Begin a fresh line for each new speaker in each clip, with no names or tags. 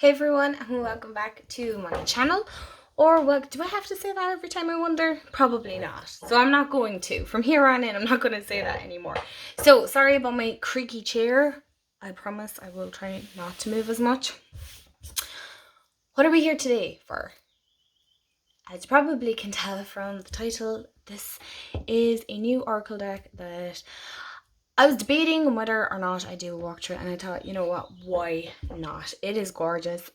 Hey everyone, and welcome back to my channel. Or what, do I have to say that every time, I wonder? Probably not. So I'm not going to. From here on in, I'm not going to say that anymore. So sorry about my creaky chair. I promise I will try not to move as much. What are we here today for? As you probably can tell from the title, this is a new Oracle deck that I was debating on whether or not I do a walkthrough, and I thought, you know what, why not? It is gorgeous.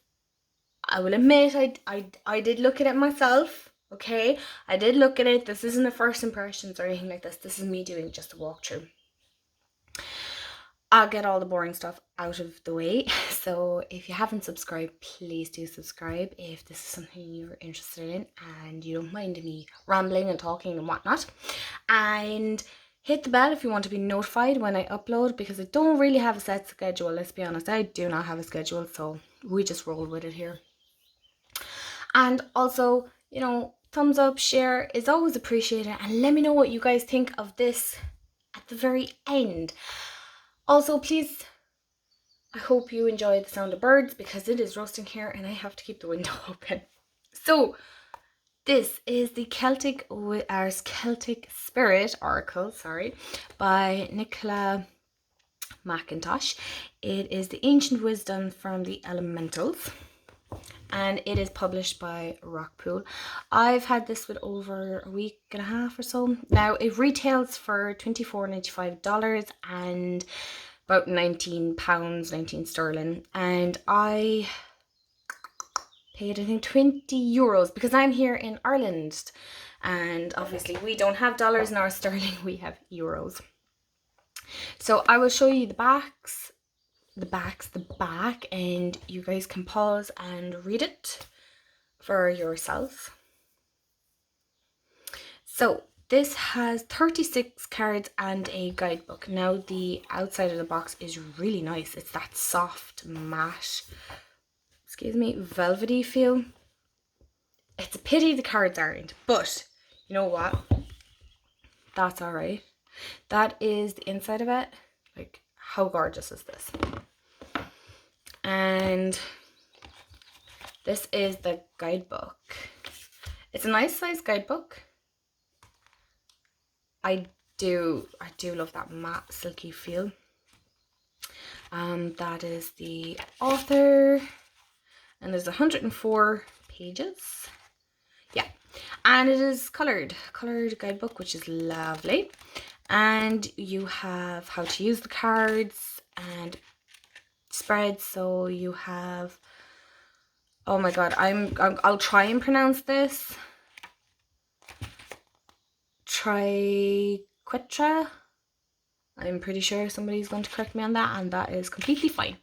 I will admit I did look at it myself, okay? I did look at it. This isn't a first impressions or anything like this. This is me doing just a walkthrough. I'll get all the boring stuff out of the way. So if you haven't subscribed, please do subscribe if this is something you're interested in and you don't mind me rambling and talking and whatnot. And hit the bell if you want to be notified when I upload, because I don't really have a set schedule. Let's be honest, I do not have a schedule, so we just roll with it here. And also, you know, thumbs up, share is always appreciated, and let me know what you guys think of this at the very end. Also, please, I hope you enjoy the sound of birds because it is roasting here and I have to keep the window open. So this is the Celtic Spirit Oracle, by Nicola McIntosh. It is the ancient wisdom from the elementals, and it is published by Rockpool. I've had this with over a week and a half or so. Now it retails for $24.95 and about £19, 19 sterling, and I paid I think €20 because I'm here in Ireland, and obviously we don't have dollars nor sterling, we have euros. So I will show you the back, and you guys can pause and read it for yourself. So this has 36 cards and a guidebook. Now the outside of the box is really nice. It's that soft matte, velvety feel. It's a pity the cards aren't, but you know what? That's alright. That is the inside of it. Like, how gorgeous is this? And this is the guidebook. It's a nice size guidebook. I do love that matte silky feel. That is the author, and there's 104 pages. Yeah, and it is colored guidebook, which is lovely. And you have how to use the cards and spreads. So you have, oh my god, I'll try and pronounce this. Triquetra. I'm pretty sure somebody's going to correct me on that, and that is completely fine.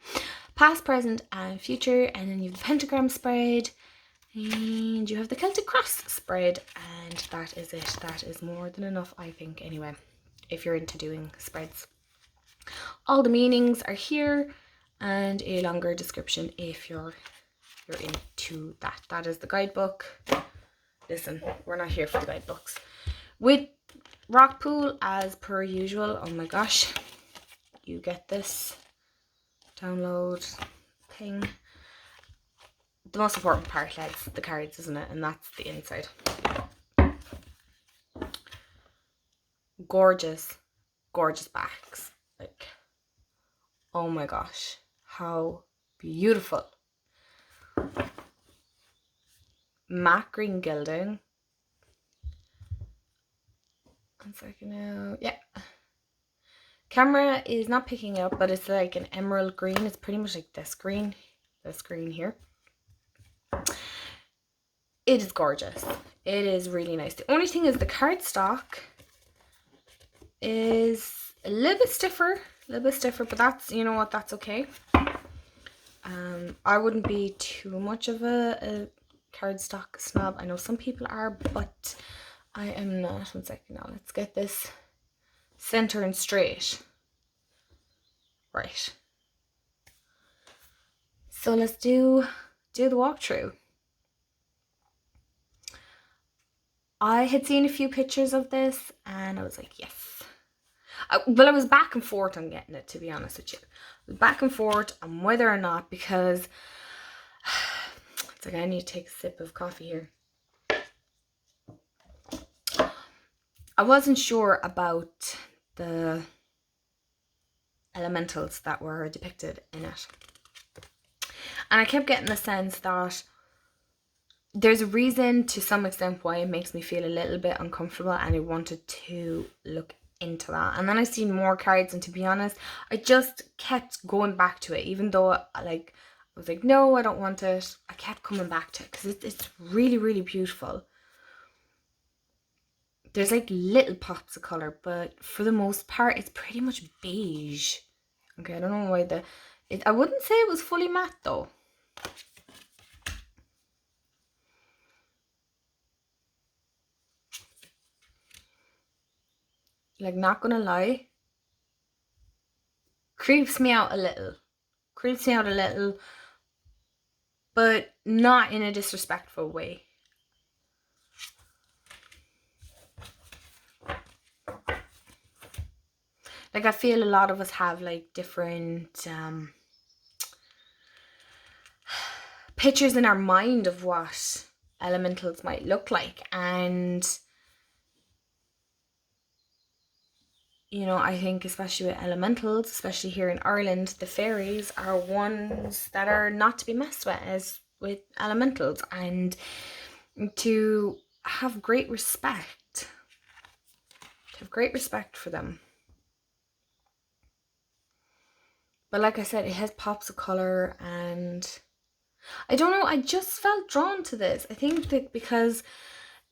Past, present, and future, and then you have the pentagram spread, and you have the Celtic cross spread, and that is it. That is more than enough, I think, anyway, if you're into doing spreads. All the meanings are here, and a longer description if you're into that. That is the guidebook. Listen, we're not here for the guidebooks. With Rockpool, as per usual, oh my gosh, you get this download thing. The most important part, lads, the cards, isn't it? And that's the inside. Gorgeous, gorgeous backs. Like, oh my gosh, how beautiful. Matte green gilding. 1 second now. Yeah. Camera is not picking it up, but it's like an emerald green. It's pretty much like this green here. It is gorgeous. It is really nice. The only thing is the cardstock is a little bit stiffer, but that's, you know what, that's okay. I wouldn't be too much of a cardstock snob. I know some people are, but I am not. 1 second now. Let's get this center and straight. Right. So let's do the walkthrough. I had seen a few pictures of this and I was like, yes. Well, I was back and forth on getting it, to be honest with you. I was back and forth on whether or not, because It's like I need to take a sip of coffee here. I wasn't sure about the elementals that were depicted in it. And I kept getting the sense that there's a reason to some extent why it makes me feel a little bit uncomfortable, and I wanted to look into that. And then I seen more cards, and to be honest, I just kept going back to it, even though I was like, no, I don't want it. I kept coming back to it because it's really, really beautiful. There's like little pops of color, but for the most part, it's pretty much beige. Okay, I don't know why I wouldn't say it was fully matte though. Like, not gonna lie, creeps me out a little. Creeps me out a little, but not in a disrespectful way. Like, I feel a lot of us have like different pictures in our mind of what elementals might look like, and you know, I think especially with elementals, especially here in Ireland, the fairies are ones that are not to be messed with as with elementals, and to have great respect. To have great respect for them. But like I said, it has pops of colour, and I don't know, I just felt drawn to this. I think that because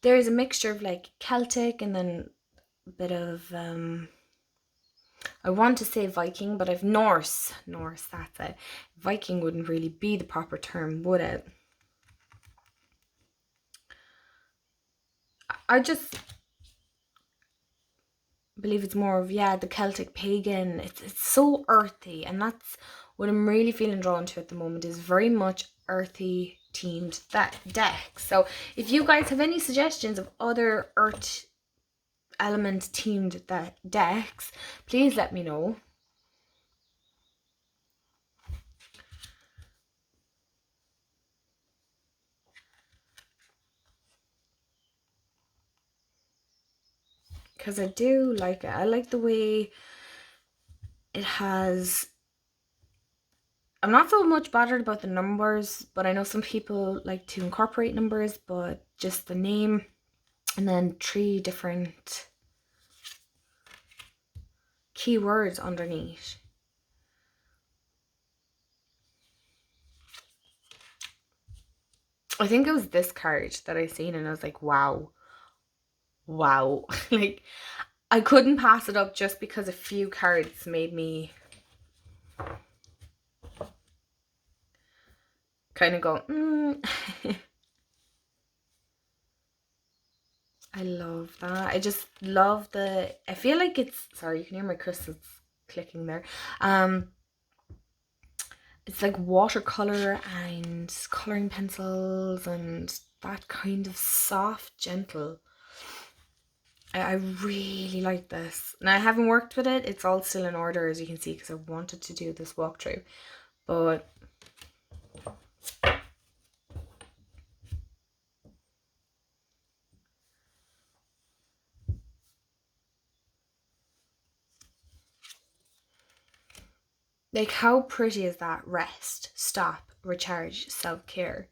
there is a mixture of like Celtic and then a bit of I want to say Viking, but I've Norse, that's it. Viking wouldn't really be the proper term, would it? I just believe it's more of, yeah, the Celtic pagan. It's so earthy, and that's what I'm really feeling drawn to at the moment, is very much earthy themed that deck. So if you guys have any suggestions of other earth element themed decks, please let me know. Because I do like it. I like the way it has. I'm not so much bothered about the numbers, but I know some people like to incorporate numbers, but just the name and then 3 different keywords underneath. I think it was this card that I seen and I was like, wow. Like, I couldn't pass it up just because a few cards made me kind of go, I love that. I just love I feel like it's, sorry, you can hear my crystals clicking there. It's like watercolor and coloring pencils and that kind of soft, gentle. I really like this. Now, I haven't worked with it. It's all still in order, as you can see, because I wanted to do this walkthrough. But like, how pretty is that? Rest, stop, recharge, self-care.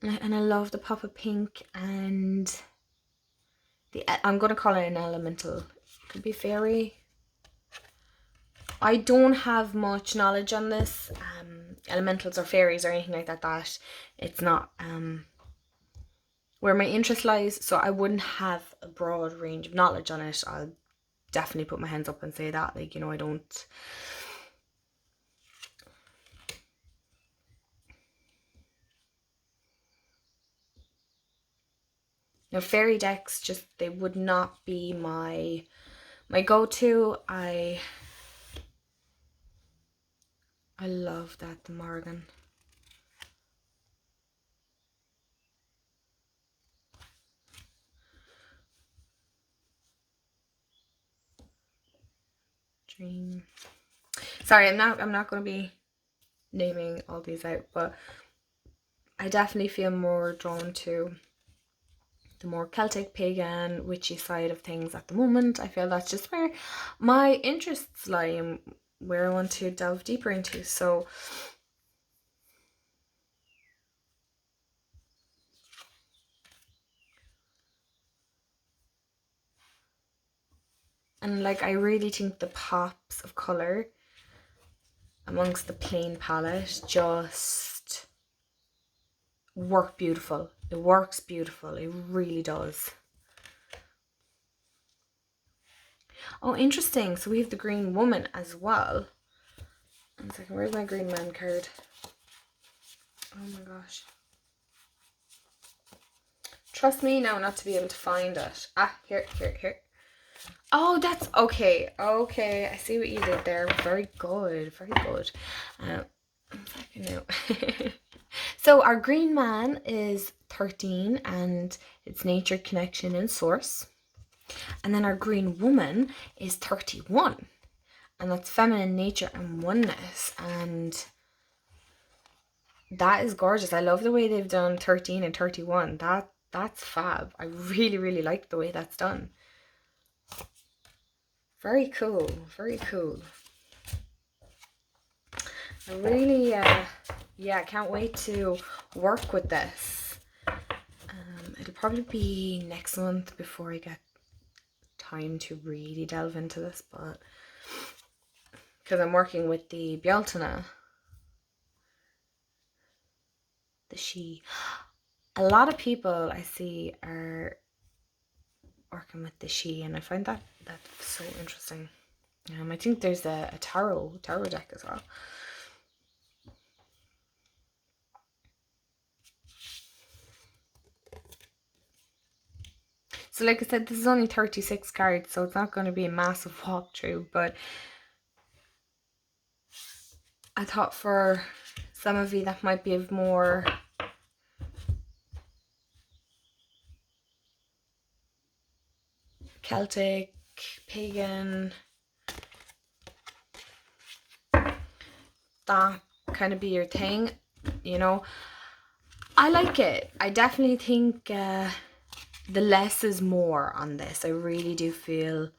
And I love the pop of pink and I'm going to call it an elemental. It could be fairy. I don't have much knowledge on this, elementals or fairies or anything like that. It's not where my interest lies, so I wouldn't have a broad range of knowledge on it. I'll definitely put my hands up and say that, like, you know, I don't. Now, fairy decks, just, they would not be my go-to. I love that, the Morgan. Dream. Sorry, I'm not going to be naming all these out, but I definitely feel more drawn to the more Celtic, pagan, witchy side of things at the moment. I feel that's just where my interests lie and where I want to delve deeper into. So and like I really think the pops of colour amongst the plain palette just work beautiful. It works beautiful. It really does. Oh, interesting. So we have the green woman as well. 1 second. Where's my green man card? Oh my gosh. Trust me now not to be able to find it. Ah, here. Oh, that's okay. Okay, I see what you did there. Very good. Very good. 1 second now. So our green man is 13 and it's nature, connection and source. And then our green woman is 31 and that's feminine, nature and oneness. And that is gorgeous. I love the way they've done 13 and 31. That's fab. I really, really like the way that's done. Very cool. Very cool. I really, yeah, can't wait to work with this. It'll probably be next month before I get time to really delve into this, but because I'm working with the Bjaltana, the she. A lot of people I see are working with the she, and I find that's so interesting. I think there's a tarot deck as well. So like I said, this is only 36 cards, so it's not going to be a massive walkthrough, but I thought for some of you that might be of more Celtic, pagan, that kind of be your thing, you know. I like it. I definitely think the less is more on this. I really do feel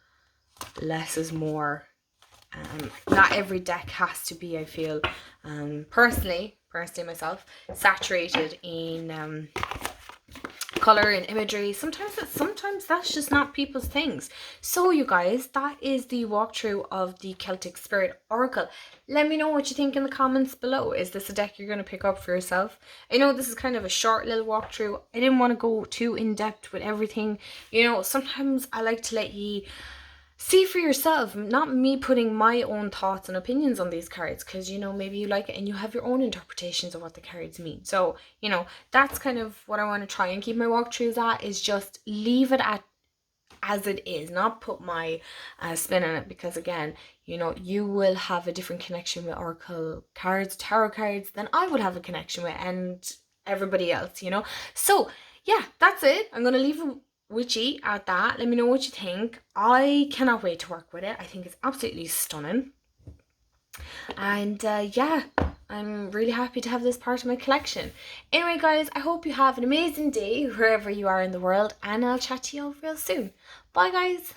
less is more. Not every deck has to be, I feel, personally myself, saturated in color and imagery. Sometimes that's just not people's things. So you guys, that is the walkthrough of the Celtic Spirit Oracle. Let me know what you think in the comments below. Is this a deck you're going to pick up for yourself? I know this is kind of a short little walkthrough. I didn't want to go too in depth with everything. You know, sometimes I like to let you see for yourself, not me putting my own thoughts and opinions on these cards, because, you know, maybe you like it and you have your own interpretations of what the cards mean. So, you know, that's kind of what I want to try and keep my walkthroughs at, is just leave it at as it is, not put my spin on it, because again, you know, you will have a different connection with oracle cards, tarot cards, than I would have a connection with, and everybody else, you know. So yeah, that's it. I'm gonna leave it witchy at that. Let me know what you think. I cannot wait to work with it. I think it's absolutely stunning, and yeah, I'm really happy to have this part of my collection. Anyway guys, I hope you have an amazing day wherever you are in the world, and I'll chat to you all real soon. Bye guys.